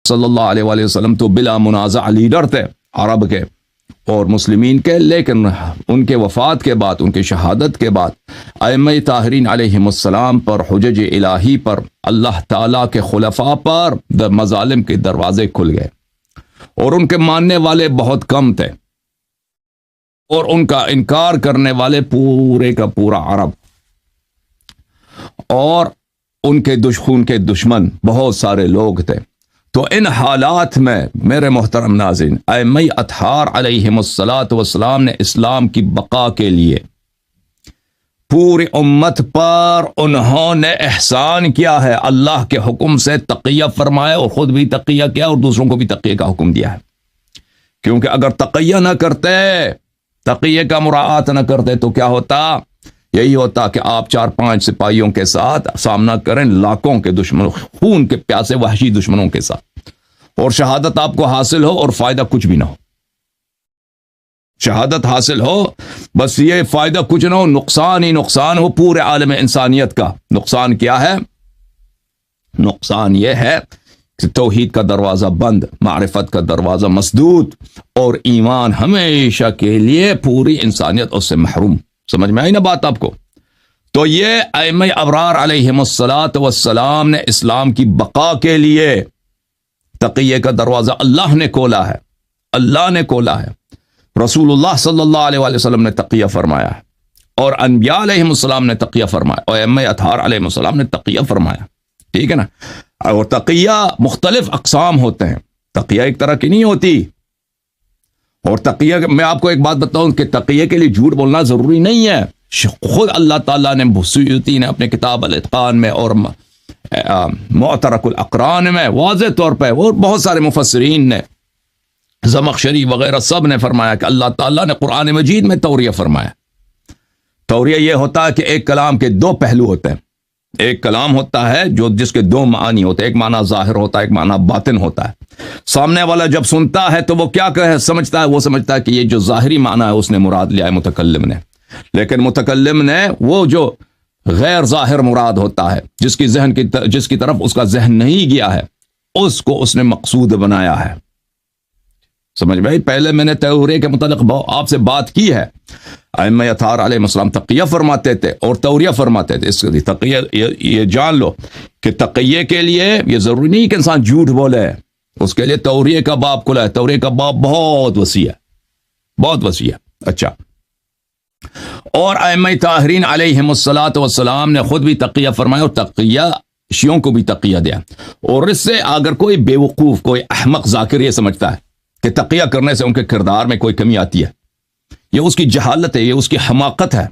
صلی اللہ علیہ وآلہ وسلم تو بلا منازع لیڈر تھے عرب کے اور مسلمین کے، لیکن ان کے وفات کے بعد، ان کے شہادت کے بعد ائمہ طاہرین علیہم السلام پر، حجج الہی پر، اللہ تعالیٰ کے خلفاء پر مظالم کے دروازے کھل گئے اور ان کے ماننے والے بہت کم تھے اور ان کا انکار کرنے والے پورے کا پورا عرب، اور ان کے دشمن بہت سارے لوگ تھے۔ تو ان حالات میں میرے محترم ناظرین، ائمہ اطہار علیہم السلام نے اسلام کی بقا کے لیے پوری امت پر انہوں نے احسان کیا ہے، اللہ کے حکم سے تقیہ فرمایا اور خود بھی تقیہ کیا اور دوسروں کو بھی تقیہ کا حکم دیا ہے، کیونکہ اگر تقیہ نہ کرتے، تقیہ کا مراعات نہ کرتے تو کیا ہوتا؟ یہی ہوتا کہ آپ 4-5 سپاہیوں کے ساتھ سامنا کریں لاکھوں کے دشمنوں، خون کے پیاسے وحشی دشمنوں کے ساتھ، اور شہادت آپ کو حاصل ہو اور فائدہ کچھ بھی نہ ہو، شہادت حاصل ہو بس یہ فائدہ کچھ نہ ہو، نقصان ہی نقصان ہو پورے عالم انسانیت کا۔ نقصان کیا ہے؟ نقصان یہ ہے کہ توحید کا دروازہ بند، معرفت کا دروازہ مسدود، اور ایمان ہمیشہ کے لیے پوری انسانیت اس سے محروم۔ سمجھ میں آئی نا بات آپ کو؟ تو یہ ائمہ ابرار علیہم السلام نے اسلام کی بقا کے لیے تقیہ کا دروازہ اللہ نے کھولا ہے، اللہ نے کھولا ہے، رسول اللہ صلی اللہ علیہ وآلہ وسلم نے تقیہ فرمایا ہے، اور انبیاء علیہم السلام نے تقیہ فرمایا، اور ائمہ اطہار علیہم السلام نے تقیہ فرمایا، ٹھیک ہے نا؟ اور تقیہ مختلف اقسام ہوتے ہیں، تقیہ ایک طرح کی نہیں ہوتی، اور تقیہ میں آپ کو ایک بات بتاؤں کہ تقیہ کے لیے جھوٹ بولنا ضروری نہیں ہے، خود اللہ تعالیٰ نے سیوطی نے اپنے کتاب الاتقان میں اور معترک الاقران میں واضح طور پہ، اور بہت سارے مفسرین نے، زمخشری وغیرہ سب نے فرمایا کہ اللہ تعالیٰ نے قرآن مجید میں توریہ فرمایا۔ توریہ یہ ہوتا ہے کہ ایک کلام کے دو پہلو ہوتے ہیں، ایک کلام ہوتا ہے جس کے دو معنی ہوتے ہیں، ایک معنی ظاہر ہوتا ہے، ایک معنی باطن ہوتا ہے۔ سامنے والا جب سنتا ہے تو وہ کیا سمجھتا ہے؟ وہ سمجھتا ہے کہ یہ جو ظاہری معنی ہے اس نے مراد لیا ہے متکلم نے، لیکن متکلم نے وہ جو غیر ظاہر مراد ہوتا ہے، جس کی طرف اس کا ذہن نہیں گیا ہے، اس کو اس نے مقصود بنایا ہے۔ سمجھ میں؟ پہلے میں نے توریہ کے متعلق آپ سے بات کی ہے۔ ائمہ اطہار علیہ السلام تقیہ فرماتے تھے اور توریہ فرماتے تھے۔ اس کے لیے تقیہ، یہ جان لو کہ تقیہ کے لیے یہ ضروری نہیں کہ انسان جھوٹ بولے، اس کے لیے توریہ کا باب کھلا ہے۔ توریہ کا باب بہت وسیع ہے، بہت وسیع ہے۔ اچھا، اور ائمہ طاہرین علیہم السلام نے خود بھی تقیہ فرمایا اور تقیہ شیعوں کو بھی تقیہ دیا۔ اور اس سے اگر کوئی بے وقوف، کوئی احمق ذاکر یہ سمجھتا ہے کہ تقیہ کرنے سے ان کے کردار میں کوئی کمی آتی ہے، یہ اس کی جہالت ہے، یہ اس کی حماقت ہے،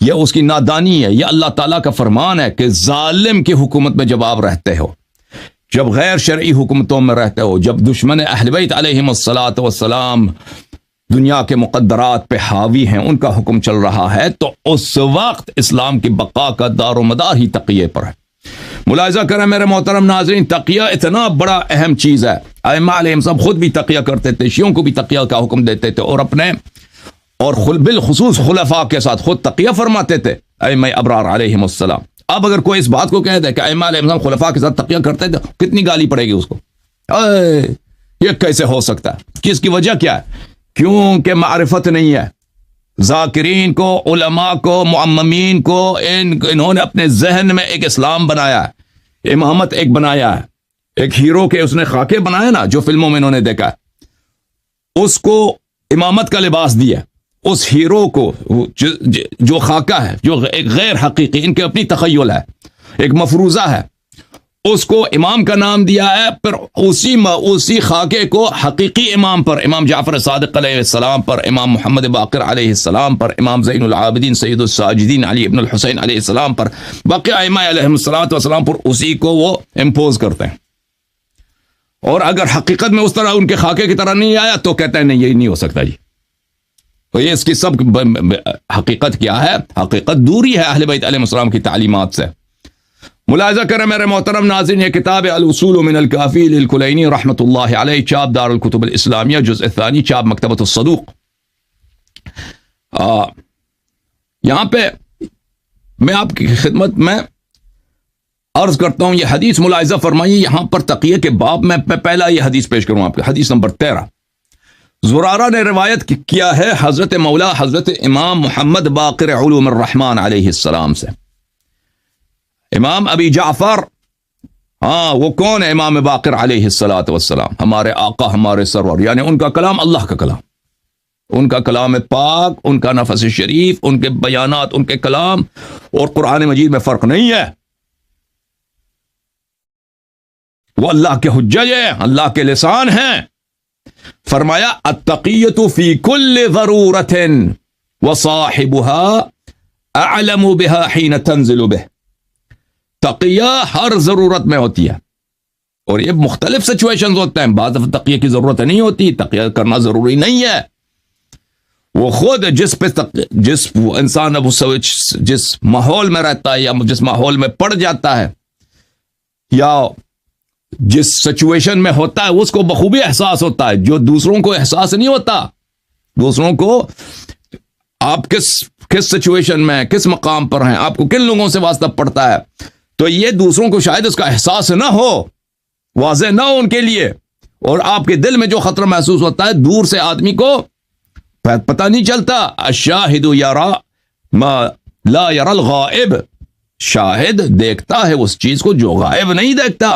یہ اس کی نادانی ہے۔ یہ اللہ تعالیٰ کا فرمان ہے کہ ظالم کی حکومت میں جب آپ رہتے ہو، جب غیر شرعی حکومتوں میں رہتے ہو، جب دشمن اہل بیت علیہم السلام دنیا کے مقدرات پہ حاوی ہیں، ان کا حکم چل رہا ہے، تو اس وقت اسلام کی بقا کا دار و مدار ہی تقیہ پر ہے۔ ملاحظہ کریں میرے محترم ناظرین، تقیہ اتنا بڑا اہم چیز ہے۔ ائمہ علیہم سب خود بھی تقیہ کرتے تھے، شیعوں کو بھی تقیہ کا حکم دیتے تھے، اور اپنے اور بالخصوص خلفاء کے ساتھ خود تقیہ فرماتے تھے ائمہ ابرار علیہم السلام۔ اب اگر کوئی اس بات کو کہہ دے کہ ائمہ علیہم السلام خلفاء کے ساتھ تقیہ کرتے تھے، کتنی گالی پڑے گی اس کو؟ یہ کیسے ہو سکتا ہے؟ کس کی وجہ کیا ہے؟ کیونکہ معرفت نہیں ہے۔ ذاکرین کو، علماء کو، معممین کو، انہوں نے اپنے ذہن میں ایک اسلام بنایا ہے، امامت ایک بنایا ہے، ایک ہیرو کے اس نے خاکے بنائے نا، جو فلموں میں انہوں نے دیکھا ہے، اس کو امامت کا لباس دیا، اس ہیرو کو جو خاکہ ہے، جو ایک غیر حقیقی، ان کے اپنی تخیل ہے، ایک مفروضہ ہے، اس کو امام کا نام دیا ہے، پھر اسی خاکے کو حقیقی امام پر، امام جعفر صادق علیہ السلام پر، امام محمد باقر علیہ السلام پر، امام زین العابدین سید الساجدین علی ابن الحسین علیہ السلام پر، باقی ائمہ علیہم السلام پر، اسی کو وہ امپوز کرتے ہیں۔ اور اگر حقیقت میں اس طرح ان کے خاکے کی طرح نہیں آیا تو کہتے ہیں نہیں، یہ نہیں ہو سکتا جی۔ تو یہ اس کی سب حقیقت کیا ہے؟ حقیقت دوری ہے اہل بیت علیہ السلام کی تعلیمات سے۔ ملاحظہ کریں میرے محترم ناظرین، یہ کتاب الاصول من الکافی للکلینی رحمۃ اللہ علیہ، چاپ دار الکتب الاسلامیہ، جزء ثانی، چاپ مکتبۃ الصدوق۔ یہاں پہ میں آپ کی خدمت میں عرض کرتا ہوں یہ حدیث ملاحظہ فرمائیے، یہاں پر تقیہ کے باب میں پہلا یہ حدیث پیش کروں آپ کو، حدیث نمبر 13۔ زرارہ نے روایت کیا ہے حضرت مولا حضرت امام محمد باقر علوم الرحمن علیہ السلام سے۔ امام ابی جعفر، ہاں وہ کون ہے؟ امام باقر علیہ السلام، ہمارے آقا ہمارے سرور، یعنی ان کا کلام اللہ کا کلام، ان کا کلام پاک، ان کا نفس شریف، ان کے بیانات، ان کے کلام اور قرآن مجید میں فرق نہیں ہے، وہ اللہ کے حجج ہیں، اللہ کے لسان ہیں۔ فرمایا التقیۃ فی کل ضرورت وصاحبها اعلم بها حین تنزل به۔ تقیہ ہر ضرورت میں ہوتی ہے، اور یہ مختلف سچویشنز ہوتے ہیں، بعض دفعہ تقیہ کی ضرورت نہیں ہوتی، تقیہ کرنا ضروری نہیں ہے، وہ خود جس انسان اب جس ماحول میں رہتا ہے یا جس ماحول میں پڑ جاتا ہے یا جس سچویشن میں ہوتا ہے اس کو بخوبی احساس ہوتا ہے، جو دوسروں کو احساس نہیں ہوتا، دوسروں کو آپ کس سچویشن میں کس مقام پر ہیں، آپ کو کن لوگوں سے واسطہ پڑتا ہے، تو یہ دوسروں کو شاید اس کا احساس نہ ہو، واضح نہ ہو ان کے لیے، اور آپ کے دل میں جو خطرہ محسوس ہوتا ہے دور سے آدمی کو پتہ نہیں چلتا۔ الشاہد یرا ما لا یرا الغائب، شاہد دیکھتا ہے اس چیز کو جو غائب نہیں دیکھتا۔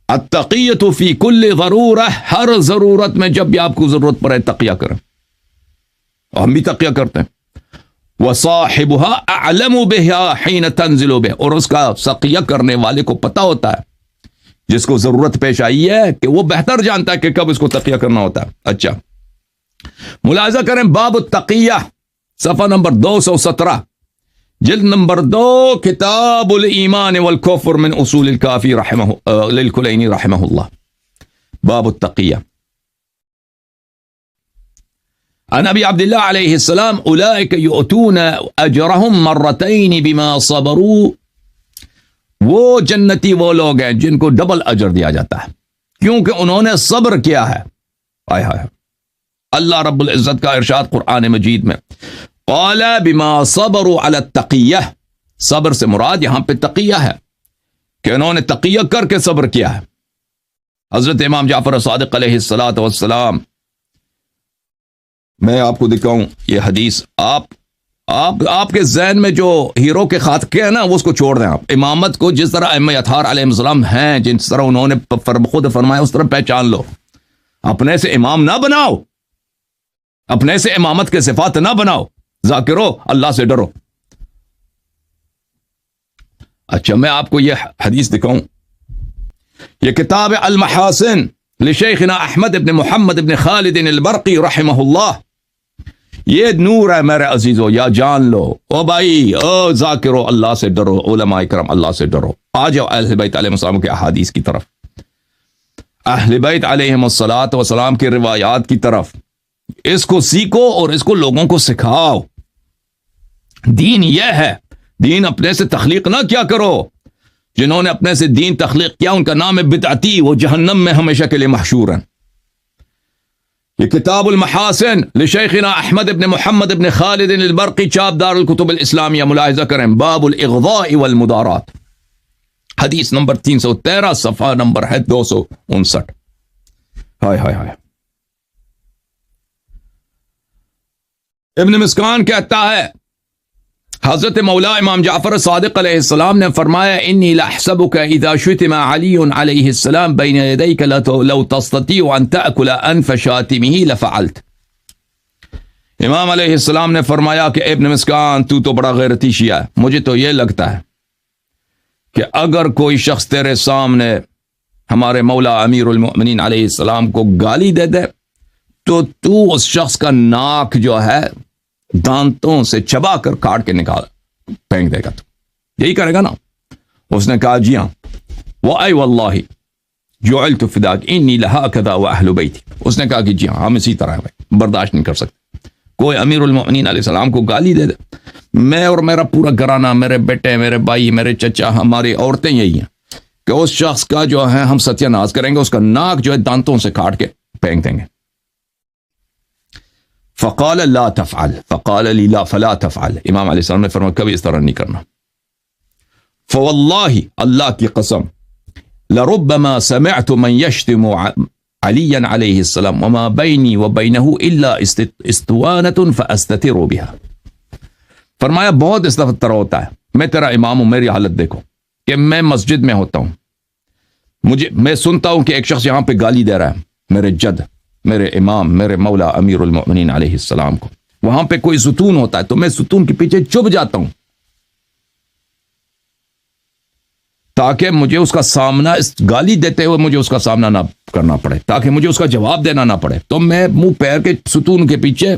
التقیۃ فی کل ضرورہ، ہر ضرورت میں جب بھی آپ کو ضرورت پڑے تقیہ کریں، ہم بھی تقیہ کرتے ہیں۔ وصاحبها اعلم بها حین تنزل به، اور اس کا تقیہ کرنے والے کو پتہ ہوتا ہے، جس کو ضرورت پیش آئی ہے کہ وہ بہتر جانتا ہے کہ کب اس کو تقیہ کرنا ہوتا ہے۔ اچھا ملاحظہ کریں، باب التقیہ، صفحہ نمبر 217، جلد نمبر 2، کتاب الایمان والکفر من اصول الکافی للکلینی رحمہ اللہ، باب التقیہ۔ عن ابی عبداللہ علیہ السلام اولئک یؤتون اجرہم مرتین بما صبروا، وہ جنتی وہ لوگ ہیں جن کو ڈبل اجر دیا جاتا ہے کیونکہ انہوں نے صبر کیا ہے۔ آئے ہائے، اللہ رب العزت کا ارشاد قرآن مجید میں، قال بما صبروا علی التقیہ، صبر سے مراد یہاں پہ تقیہ ہے کہ انہوں نے تقیہ کر کے صبر کیا ہے۔ حضرت امام جعفر صادق علیہ السلام، میں آپ کو دکھاؤں یہ حدیث، آپ کے ذہن میں جو ہیرو کے خاطقے ہیں نا وہ اس کو چھوڑ دیں، آپ امامت کو جس طرح ائمہ اطہار علیہ السلام ہیں، جس طرح انہوں نے خود فرمایا اس طرح پہچان لو، اپنے سے امام نہ بناؤ، اپنے سے امامت کے صفات نہ بناؤ، ذاکرو اللہ سے ڈرو۔ اچھا میں آپ کو یہ حدیث دکھاؤں، یہ کتاب المحاسن لشیخنا احمد ابن محمد ابن خالد البرقی رحمہ اللہ، یہ نور ہے میرے عزیزو، یا جان لو، او بھائی، او ذاکرو اللہ سے ڈرو، علماء کرام اللہ سے ڈرو۔ آ جاؤ اہل بیت علیہ السلام کے احادیث کی طرف، اہل بیت علیہم الصلاۃ والسلام کی روایات کی طرف، اس کو سیکھو اور اس کو لوگوں کو سکھاؤ۔ دین یہ ہے، دین اپنے سے تخلیق نہ کیا کرو، جنہوں نے اپنے سے دین تخلیق کیا ان کا نام ہے بدعتی، وہ جہنم میں ہمیشہ کے لیے محشور ہیں۔ یہ کتاب المحاسن لشیخنا احمد ابن محمد ابن خالد البرقی، چاپ دار الکتب الاسلامیہ، ملاحظہ کریں، باب الاغضاء والمدارات، حدیث نمبر 313، صفحہ نمبر ہے 259۔ ہائے ہائے ہائے، ابن مسکان کہتا ہے حضرت مولا امام جعفر صادق علیہ السلام نے فرمایا، انی لاحسبک اذا شتم علی علیہ السلام بین یدیک لو تستطیع ان تأکل انف شاتمہ لفعلت۔ امام علیہ السلام نے فرمایا کہ ابن مسکان تو بڑا غیرتی شیعہ ہے، مجھے تو یہ لگتا ہے کہ اگر کوئی شخص تیرے سامنے ہمارے مولا امیر المؤمنین علیہ السلام کو گالی دے دے تو اس شخص کا ناک جو ہے دانتوں سے چبا کر کاٹ کے نکال پھینک دے گا، تو یہی کرے گا نا؟ اس نے کہا جی ہاں، وَأَيْ وَاللَّهِ جُعِلْتُ فِدَاكَ إِنِّي لَهَكَذَا وَأَهْلُ بَيْتِي۔ اس نے کہا کہ جی ہاں، ہم اسی طرح ہیں، برداشت نہیں کر سکتے کوئی امیر المؤمنین علیہ السلام کو گالی دے دے، میں اور میرا پورا گھرانہ، میرے بیٹے، میرے بھائی، میرے چچا، ہماری عورتیں یہی ہیں کہ اس شخص کا جو ہے ہم ستیہ ناز کریں گے، اس کا ناک جو ہے دانتوں سے کاٹ کے پھینک دیں گے۔ فقال لا تفعل، فقال لی لا فلا تفعل، امام علیہ السلام نے فرمایا کبھی اس طرح نہیں کرنا۔ فواللہ اللہ کی قسم لربما سمعت من يشتم عليا عليه السلام وما بيني وبينه الا استوانة فاستتر بها. فرمایا بہت اس طرح ہوتا ہے، میں تیرا امام ہوں، میری حالت دیکھو کہ میں مسجد میں ہوتا ہوں، میں سنتا ہوں کہ ایک شخص یہاں پہ گالی دے رہا ہے میرے جد، میرے امام، میرے مولا امیر المؤمنین علیہ السلام کو. وہاں پہ کوئی ستون ہوتا ہے تو میں ستون کے پیچھے چھپ جاتا ہوں تاکہ مجھے اس کا سامنا، اس گالی دیتے ہوئے مجھے اس کا سامنا نہ کرنا پڑے، تاکہ مجھے اس کا جواب دینا نہ پڑے. تو میں منہ پیر کے ستون کے پیچھے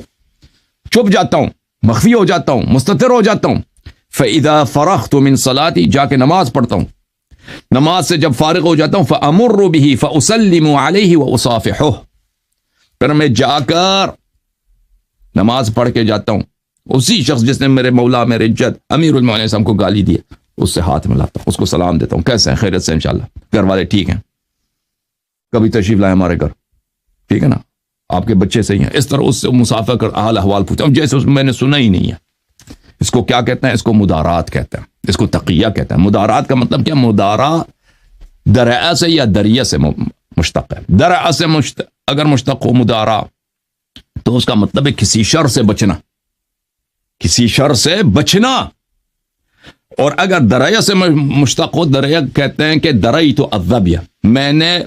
چھپ جاتا ہوں، مخفی ہو جاتا ہوں، مستتر ہو جاتا ہوں. فَإِذَا فَرَغْتُ مِن صَلَاتِي، جا کے نماز پڑھتا ہوں، نماز سے جب فارغ ہو جاتا ہوں فَأَمُرُّ بِهِ فَأُسَلِّمُ عَلَيْهِ وَأُصَافِحُهُ، پھر میں جا کر نماز پڑھ کے جاتا ہوں، اسی شخص جس نے میرے مولا، میرے جد امیر المؤمنین صاحب کو گالی دی، اس سے ہاتھ ملاتا ہوں، اس کو سلام دیتا ہوں، کیسے ہیں، خیریت سے انشاءاللہ، گھر والے ٹھیک ہیں، کبھی تشریف لائے ہمارے گھر، ٹھیک ہے نا، آپ کے بچے صحیح ہیں، اس طرح اس سے مسافہ کر حال احوال پوچھتا ہوں جیسے میں نے سنا ہی نہیں ہے. اس کو کیا کہتے ہیں؟ اس کو مدارات کہتے ہیں، اس کو تقیہ کہتے ہیں. مدارات کا مطلب کیا؟ مدارا درع سے یا دریہ سے مشتق ہے. درع سے اگر مشتق ہو مدارا تو اس کا مطلب ہے کسی شر سے بچنا، کسی شر سے بچنا. اور اگر دریا سے مشتق ہو، دریا کہتے ہیں کہ درئی تو الذبیہ، میں نے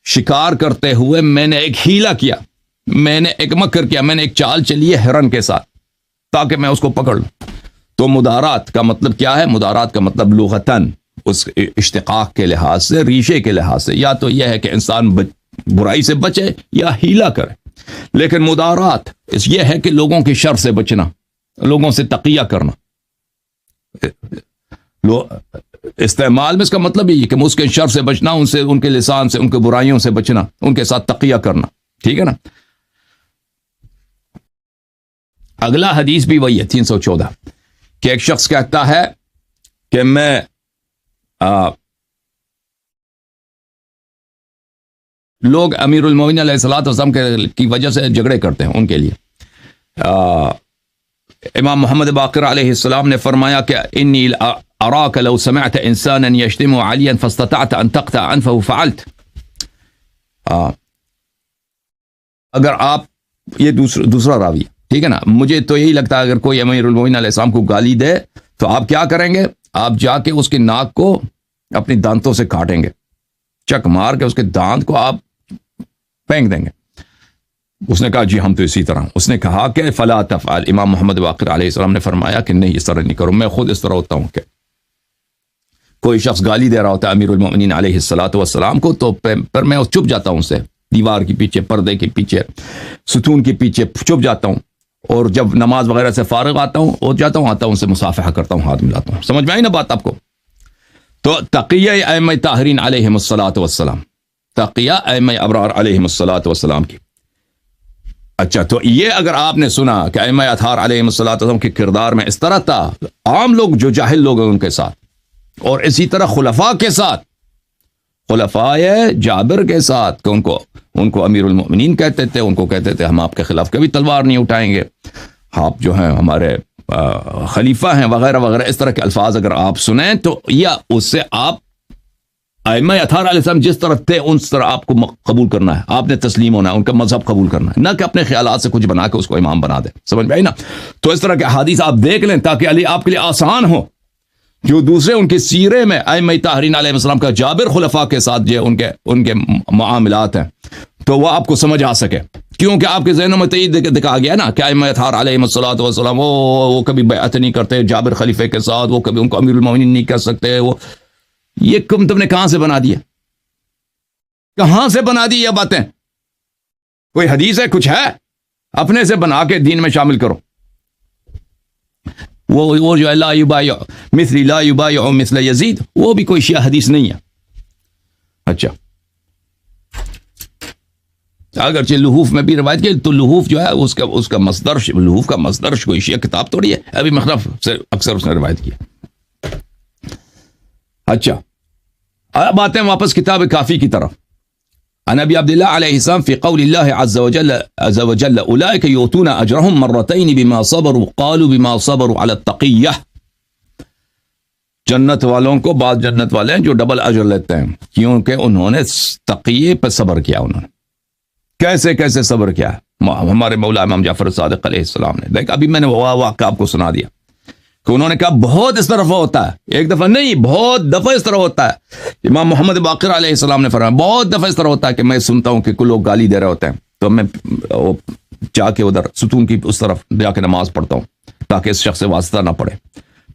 شکار کرتے ہوئے میں نے ایک ہیلا کیا، میں نے ایک مکر کیا، میں نے ایک چال چلی ہے ہرن کے ساتھ تاکہ میں اس کو پکڑ لوں. تو مدارات کا مطلب کیا ہے؟ مدارات کا مطلب لغتاً اس اشتقاق کے لحاظ سے، ریشے کے لحاظ سے، یا تو یہ ہے کہ انسان برائی سے بچے یا ہیلا کرے. لیکن مدارات یہ ہے کہ لوگوں کی شر سے بچنا، لوگوں سے تقیہ کرنا. استعمال میں اس کا مطلب یہ کہ اس کے شر سے بچنا، ان سے، ان کے لسان سے، ان کے برائیوں سے بچنا، ان کے ساتھ تقیہ کرنا. ٹھیک ہے نا. اگلا حدیث بھی وہی ہے 314 کہ ایک شخص کہتا ہے کہ میں لوگ امیر المومنین علیہ الصلوۃ والسلام کی وجہ سے جھگڑے کرتے ہیں ان کے لیے. امام محمد باقر علیہ السلام نے فرمایا کہ انی اراک لو سمعت انسانا یشتم علیا فاستطعت ان تقطع عنفه فعلت. اگر آپ، یہ دوسرا راوی، ٹھیک ہے نا، مجھے تو یہی لگتا ہے اگر کوئی امیر المومنین علیہ السلام کو گالی دے تو آپ کیا کریں گے؟ آپ جا کے اس کے ناک کو اپنی دانتوں سے کاٹیں گے، چک مار کے اس کے دانت کو آپ پھینک دیں گے. اس نے کہا جی ہم تو اسی طرح. اس نے کہا کہ فلا تفعل. امام محمد باقر علیہ السلام نے فرمایا کہ نہیں، اس طرح نہیں کرو. میں خود اس طرح ہوتا ہوں کہ کوئی شخص گالی دے رہا ہوتا ہے امیر المؤمنین علیہ الصلوۃ والسلام کو تو پر میں چھپ جاتا ہوں، اسے دیوار کے پیچھے، پردے کے پیچھے، ستون کے پیچھے چھپ جاتا ہوں، اور جب نماز وغیرہ سے فارغ آتا ہوں اور جاتا ہوں، آتا ہوں، ان سے مصافحہ کرتا ہوں، ہاتھ ملاتا ہوں. سمجھ میں آئی نا بات آپ کو؟ تو تقیہ ائمہ طاہرین علیہم الصلوۃ والسلام، تقیہ ائمہ ابرار علیہم الصلوۃ والسلام کی. اچھا، تو یہ اگر آپ نے سنا کہ ائمہ اطہار علیہم الصلوۃ والسلام کے کردار میں اس طرح تھا، عام لوگ جو جاہل لوگ ہیں ان کے ساتھ، اور اسی طرح خلفاء کے ساتھ، خلفاء جابر کے ساتھ، کہ ان کو امیر المؤمنین کہتے تھے، ان کو کہتے تھے ہم آپ کے خلاف کبھی تلوار نہیں اٹھائیں گے، آپ جو ہیں ہمارے خلیفہ ہیں، وغیرہ وغیرہ، اس طرح کے الفاظ اگر آپ سنیں تو یا اس سے آپ ائمہ اطہار علیہ السلام جس طرح تھے اس طرح آپ کو قبول کرنا ہے، آپ نے تسلیم ہونا ہے، ان کا مذہب قبول کرنا ہے، نہ کہ اپنے خیالات سے کچھ بنا کے اس کو امام بنا دے. سمجھ میں آئی نا؟ تو اس طرح کے حدیث آپ دیکھ لیں تاکہ علی آپ کے لیے آسان ہو. جو دوسرے ان کے سیرے میں ائمہ طاہرین علیہ السلام کا جابر خلفاء کے ساتھ جو ان کے معاملات ہیں تو وہ آپ کو سمجھ آ سکے، کیونکہ آپ کے ذہنوں میں تو یہ دکھا گیا نا کہ ائمہ اطہار علیہ الصلوۃ والسلام وہ کبھی بیعت نہیں کرتے جابر خلیفے کے ساتھ، وہ کبھی ان کو امیر المومنین نہیں کہہ سکتے. وہ یہ تم نے کہاں سے بنا دیا؟ کہاں سے بنا دی یہ باتیں؟ کوئی حدیث ہے؟ کچھ ہے؟ اپنے سے بنا کے دین میں شامل کرو. وہ جو لا یبایع مثلی لا یبایع مثل یزید، وہ بھی کوئی شیعہ حدیث نہیں ہے. اچھا، اگرچہ لحوف میں بھی روایت کی تو لحوف جو ہے اس کا مصدر، لحوف کا مصدر کوئی شیعہ کتاب توڑی ہے، ابھی مخلف سے اکثر اس نے روایت کیا. اچھا، اب آتے ہیں واپس کتاب کافی کی طرف. عن ابی عبداللہ علیہ السلام فی قول اللہ عز وجل اولئک یؤتون اجرهم مرتين بما صبروا قالوا بما صبروا على التقیہ. جنت والوں کو بعض جنت والے ہیں جو ڈبل اجر لیتے ہیں، کیونکہ انہوں نے تقیے پہ صبر کیا. انہوں نے کیسے کیسے صبر کیا ہمارے مولا امام جعفر صادق علیہ السلام نے. دیکھ ابھی میں نے وہ واقعہ آپ کو سنا دیا کہ انہوں نے کہا بہت اس طرف ہوتا ہے، ایک دفعہ نہیں بہت دفعہ اس طرح ہوتا ہے. امام محمد باقر علیہ السلام نے فرمایا بہت دفعہ اس طرح ہوتا ہے کہ میں سنتا ہوں کہ کچھ لوگ گالی دے رہے ہوتے ہیں تو میں جا کے ادھر ستون کی اس طرف جا کے نماز پڑھتا ہوں تاکہ اس شخص سے واسطہ نہ پڑے.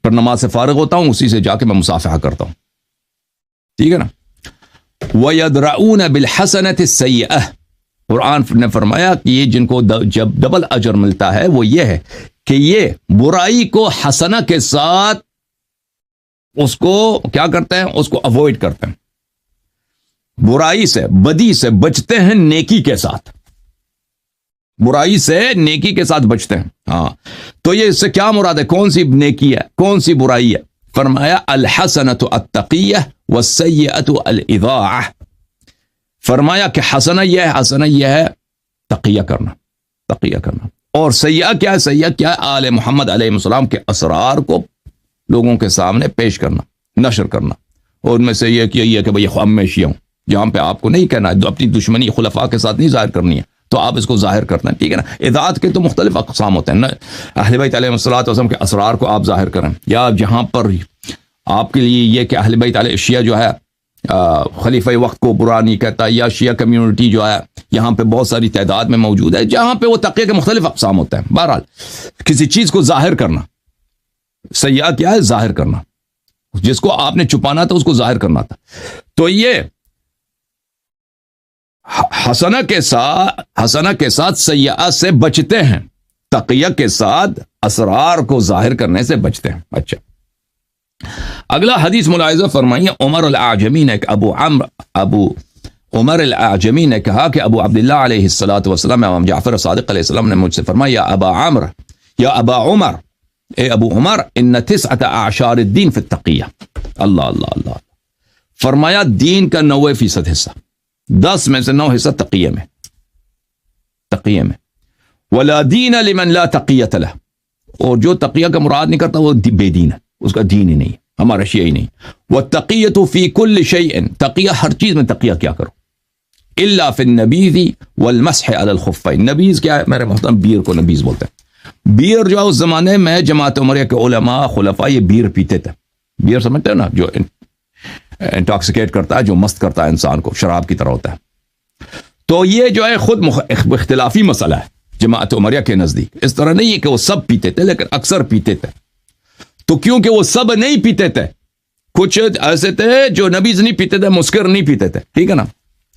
پھر نماز سے فارغ ہوتا ہوں، اسی سے جا کے میں مصافحہ کرتا ہوں. ٹھیک ہے نا. وَيَدْرَعُونَ بِالْحَسَنَةِ السَّيِّئَةِ، قرآن نے فرمایا کہ یہ جن کو جب ڈبل اجر ملتا ہے وہ یہ ہے کہ یہ برائی کو حسنہ کے ساتھ اس کو کیا کرتے ہیں، اس کو اوائڈ کرتے ہیں. برائی سے بدی سے بچتے ہیں نیکی کے ساتھ، برائی سے نیکی کے ساتھ بچتے ہیں. ہاں تو یہ اس سے کیا مراد ہے، کون سی نیکی ہے کون سی برائی ہے؟ فرمایا الحسنۃ التقیہ والسیئۃ الاضاعہ. فرمایا کہ حسنہ یہ ہے تقیہ کرنا، تقیہ کرنا. اور سیئہ کیا ہے؟ سیئہ کیا ہے؟ آل محمد علیہ السلام کے اسرار کو لوگوں کے سامنے پیش کرنا، نشر کرنا. اور ان میں سے یہ کہ بھئی میں شیعہ ہوں، جہاں پہ آپ کو نہیں کہنا ہے، اپنی دشمنی خلفاء کے ساتھ نہیں ظاہر کرنی ہے تو آپ اس کو ظاہر کرنا ہے. ٹھیک ہے نا. اطاعت کے تو مختلف اقسام ہوتے ہیں نا. اہل بیت علیہ السلام کے اسرار کو آپ ظاہر کریں، یا جہاں پر آپ کے لیے یہ کہ اہل بیت علیہ شیعہ جو ہے خلیفہ وقت کو برا نہیں کہتا، یا شیعہ کمیونٹی جو ہے یہاں پہ بہت ساری تعداد میں موجود ہے جہاں پہ وہ تقیہ کے مختلف اقسام ہوتے ہیں. بہرحال کسی چیز کو ظاہر کرنا، سیاح کیا ہے؟ ظاہر کرنا. جس کو آپ نے چھپانا تھا اس کو ظاہر کرنا تھا. تو یہ حسنہ کے ساتھ سیاح سے بچتے ہیں، تقیہ کے ساتھ اسرار کو ظاہر کرنے سے بچتے ہیں. اچھا اگلا حدیث ملاحظہ فرمائیے. ابو عمر الاعجمی نے کہا کہ ابو عبداللہ علیہ السلام امام جعفر صادق علیہ السلام نے مجھ سے فرمایا یا ابا عمر، اے ابو عمر، ان 9 اعشار الدین فی التقیہ. اللہ فرمایا دین کا 90% حصہ، 10 میں سے 9 حصہ تقیہ میں. ولا دین لمن لا تقیۃ لہ، اور جو تقیہ کا مراد نہیں کرتا وہ بے دین ہے، اس کا دین ہی نہیں، ہمارا شیعہ ہی نہیں. والتقیۃ فی کل شیء، تقیہ ہر چیز میں تقیہ کیا کرو. الا فی النبیذ والمسح علی الخفین. نبیذ کیا ہے میرے محترم؟ بیر کو نبیذ بولتے ہیں. بیر جو ہے اس زمانے میں جماعت عمریہ کے علماء خلفاء یہ بیر پیتے تھے. بیر سمجھتے ہیں نا، جو انٹاکسیکیٹ کرتا ہے، جو مست کرتا ہے انسان کو، شراب کی طرح ہوتا ہے. تو یہ جو ہے خود اختلافی مسئلہ ہے جماعت عمریہ کے نزدیک. اس طرح نہیں ہے کہ وہ سب پیتے تھے، لیکن اکثر پیتے تھے. تو کیونکہ وہ سب نہیں پیتے تھے، کچھ ایسے تھے جو نبیذ نہیں پیتے تھے، مسکر نہیں پیتے تھے، ٹھیک ہے نا،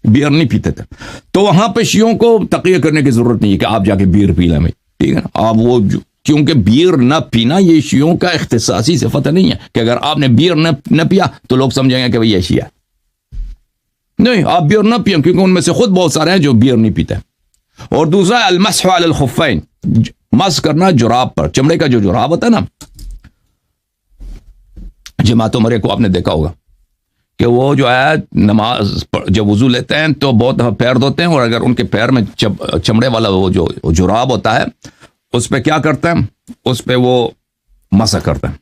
بیئر نہیں پیتے تھے. تو وہاں پہ شیعوں کو تقیہ کرنے کی ضرورت نہیں ہے کہ آپ جا کے بیئر پی لیں، ٹھیک ہے نا. آپ وہ کیونکہ بیئر نہ پینا یہ شیعوں کا اختصاصی صفت نہیں ہے کہ اگر آپ نے بیئر نہ پیا تو لوگ سمجھیں گے کہ بھئی یہ شیعہ نہیں. آپ بیئر نہ پیئیں، کیونکہ ان میں سے خود بہت سارے ہیں جو بیئر نہیں پیتے. اور دوسرا المسح علی الخفین، مس کرنا جراب پر، چمڑے کا جو جراب ہوتا ہے نا. جماعت عمریہ کو آپ نے دیکھا ہوگا کہ وہ جو ہے نماز جب وضو لیتے ہیں تو بہت دفعہ پیر دھوتے ہیں، اور اگر ان کے پیر میں چمڑے والا وہ جو جراب ہوتا ہے اس پہ کیا کرتے ہیں، اس پہ وہ مسح کرتے ہیں.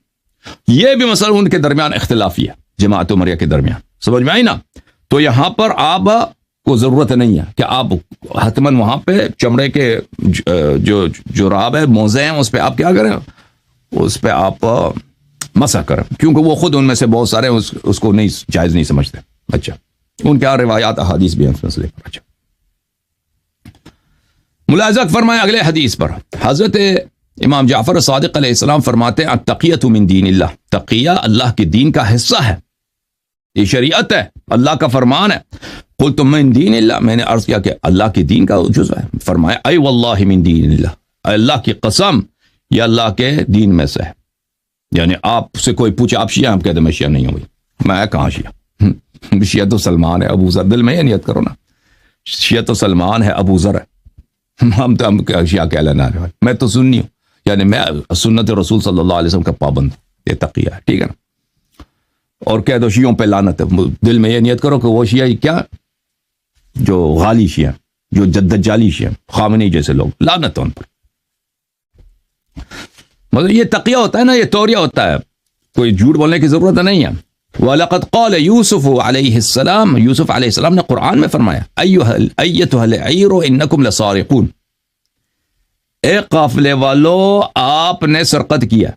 یہ بھی مسئلہ ان کے درمیان اختلافی ہے، جماعت عمریہ کے درمیان. سمجھ میں آئی نا. تو یہاں پر آپ کو ضرورت نہیں ہے کہ آپ حتماً وہاں پہ چمڑے کے جو جراب ہے، موزے ہیں، اس پہ آپ کیا کریں، اس پہ آپ مسح کریں، کیونکہ وہ خود ان میں سے بہت سارے اس کو نہیں جائز نہیں سمجھتے. اچھا ان کے روایات احادیث بھی ہیں اس مسئلے پر. اچھا ملاحظہ فرمائے اگلے حدیث پر. حضرت امام جعفر صادق علیہ السلام فرماتے ہیں التقیۃ من دین اللہ، تقیہ اللہ کے دین کا حصہ ہے، یہ شریعت ہے، اللہ کا فرمان ہے. قلت من دین اللہ، میں نے عرض کیا کہ اللہ کے دین کا جزء ہے. فرمایا ای واللہ من دین اللہ، اللہ کی قسم یہ اللہ کے دین میں سے ہے. یعنی آپ سے کوئی پوچھے آپ شیعہ، آپ کہتے میں شیعہ نہیں ہوں. میں کہاں شیعہ؟ شیعہ تو سلمان ہے، ابو ذر. دل میں یہ نیت کرو نا، شیعہ تو سلمان ہے، ابو ذر ہے. ہم شیعہ کہہ لینا ہے. میں تو سنی ہوں، یعنی میں سنت رسول صلی اللہ علیہ وسلم کا پابند. یہ تقیہ ہے، ٹھیک ہے نا. اور کہہ دو شیعوں پہ لعنت ہے، دل میں یہ نیت کرو کہ وہ شیعہ کیا، جو غالی شیعہ، جو دجالی شیعہ، خامنئی جیسے لوگ، لعنت ہے ان پر. مطلب یہ تقیہ ہوتا ہے نا، یہ توریہ ہوتا ہے. کوئی جھوٹ بولنے کی ضرورت نہیں ہے. وَلَقَدْ قَالَ يُوسُفُ علیہ السلام, یوسف علیہ السلام نے قرآن میں فرمایا أَيَّتُهَا الْعِيرُ إِنَّكُمْ لَصَارِقُونَ, اے قافلے والو آپ نے سرقت کیا.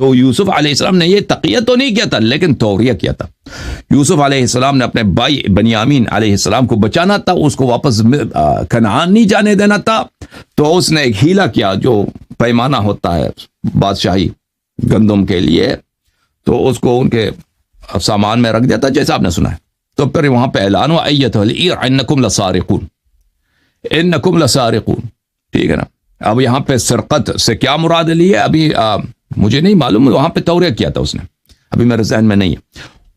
تو یوسف علیہ السلام نے یہ تقیہ تو نہیں کیا تھا لیکن توریہ کیا تھا. یوسف علیہ السلام نے اپنے بھائی بنیامین علیہ السلام کو بچانا تھا, اس کو واپس کنعان نہیں جانے دینا تھا. تو اس نے ایک ہیلا کیا, جو پیمانہ ہوتا ہے بادشاہی گندم کے لیے, تو اس کو ان کے سامان میں رکھ دیتا جیسا آپ نے سنا ہے. تو پھر وہاں پہ اعلان ہوا ایتھا العیر انکم لسارقون, انکم لسارقون, ٹھیک ہے نا. اب یہاں پہ سرقت سے کیا مراد لی ہے ابھی مجھے نہیں معلوم, وہاں پہ توریہ کیا تھا اس نے, ابھی میرے ذہن میں نہیں ہے.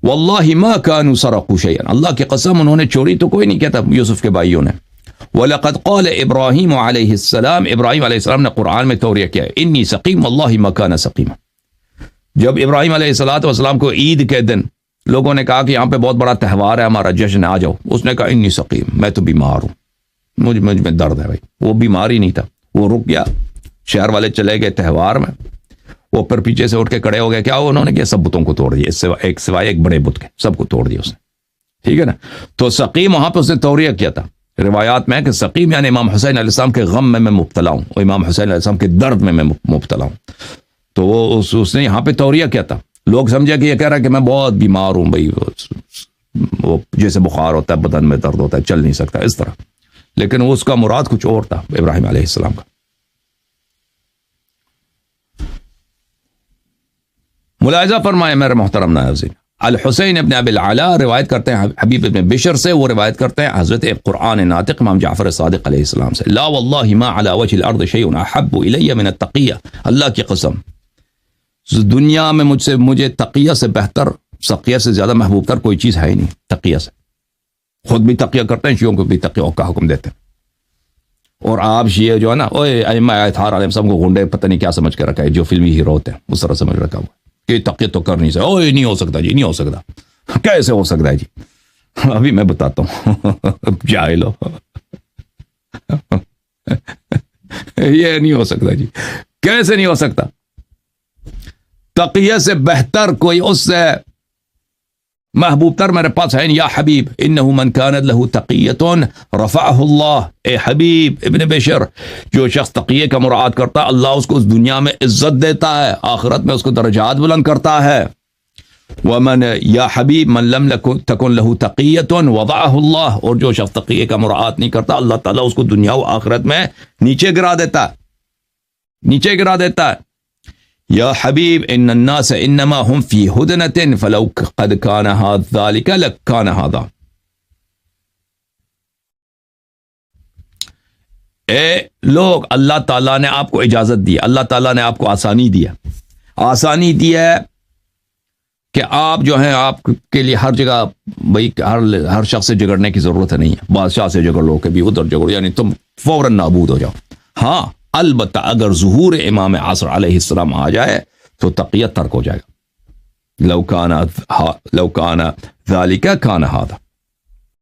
واللہ ما كانوا سرقوا شيئا, اللہ کی قسم انہوں نے چوری تو کوئی نہیں کیا تھا یوسف کے بھائیوں نے. وَلَقَدْ قَالَ إِبْرَاهِيمُ عَلَيْهِ السَّلَامِ, ابراہیم علیہ السلام نے قرآن میں توریہ کیا ہے, انی سقیم واللہ ما كان سقیما. جب ابراہیم علیہ السلام کو عید کے دن لوگوں نے کہا کہ یہاں پہ بہت بڑا تہوار ہے ہمارا, جشن, آ جاؤ, اس نے کہا انی سقیم, میں تو بیمار ہوں, مجھ میں درد ہے. بھائی وہ بیمار ہی نہیں تھا, وہ رک گیا. شہر والے چلے گئے تہوار میں, وہ پھر پیچھے سے اٹھ کے کھڑے ہو گئے. کیا انہوں نے کیا, سب بتوں کو توڑ دیا, سوائے ایک بڑے بت کے سب کو توڑ دیا اس نے, ٹھیک ہے نا. تو سقیم وہاں پہ اس نے توریہ کیا تھا. روایات میں ہے کہ سقیم یعنی امام حسین علیہ السلام کے غم میں مبتلا ہوں, اور امام حسین علیہ السلام کے درد میں مبتلا ہوں. تو وہ اس نے یہاں پہ توریہ کیا تھا. لوگ سمجھا کہ یہ کہہ رہا ہے کہ میں بہت بیمار ہوں بھائی, وہ جیسے بخار ہوتا ہے, بدن میں درد ہوتا ہے, چل نہیں سکتا, اس طرح. لیکن اس کا مراد کچھ اور تھا ابراہیم علیہ السلام کا. ملاحظہ فرمائے میرے محترم ناظرین, الحسین ابن ابی العلا روایت کرتے ہیں حبیب ابن بشر سے, وہ روایت کرتے ہیں حضرت قرآن ناطق امام جعفر صادق علیہ السلام سے, لا واللہ ما علی وجہ الارض شیء احب الی من التقیہ, اللہ کی قسم دنیا میں مجھے تقیہ سے بہتر, سقیہ سے زیادہ محبوب تر کوئی چیز ہے ہی نہیں. تقیہ سے خود بھی تقیہ کرتے ہیں, شیعوں کو بھی تقیہ کا حکم دیتے ہیں. اور آپ شیعہ جو ہے نا, ائمہ اطہار علیہ السلام کو گنڈے پتہ نہیں کیا سمجھ کے رکھا ہے, جو فلمی ہیرو ہوتے ہیں اس طرح سمجھ رکھا ہوا کہ تقیہ تو کر نہیں سکتا. نہیں ہو سکتا جی, نہیں ہو سکتا. کیسے ہو سکتا ہے جی, ابھی میں بتاتا ہوں, جاہل ہو. یہ نہیں ہو سکتا جی, کیسے نہیں ہو سکتا. تقیہ سے بہتر کوئی, اس سے محبوب تر میرے پاس ہے. یا حبیب انہو من کانت لہو تقیۃ رفعہ اللہ, اے حبیب ابن بشر, جو شخص تقیہ کا مراعات کرتا ہے اللہ اس کو اس دنیا میں عزت دیتا ہے, آخرت میں اس کو درجات بلند کرتا ہے. ومن یا حبیب من لم تکن لہو تقیۃ وضعہ اللہ, اور جو شخص تقیہ کا مراعات نہیں کرتا اللہ تعالیٰ اس کو دنیا و آخرت میں نیچے گرا دیتا ہے, نیچے گرا دیتا ہے. یا حبیب ان الناس انما هم فی ہدنۃ فلو قد کان ذلک لکان ھذا, اے لوگ اللہ تعالیٰ نے آپ کو اجازت دی, اللہ تعالیٰ نے آپ کو آسانی دیا, آسانی دی ہے کہ آپ جو ہیں آپ کے لیے ہر جگہ بھائی ہر شخص سے جھگڑنے کی ضرورت نہیں ہے. بادشاہ سے جھگڑ لو, کبھی ادھر جھگڑو, یعنی تم فوراً نابود ہو جاؤ. ہاں البتہ اگر ظہور امام عصر علیہ السلام آ جائے تو تقیہ ترک ہو جائے گا. لو کان ذالک کان ھذا,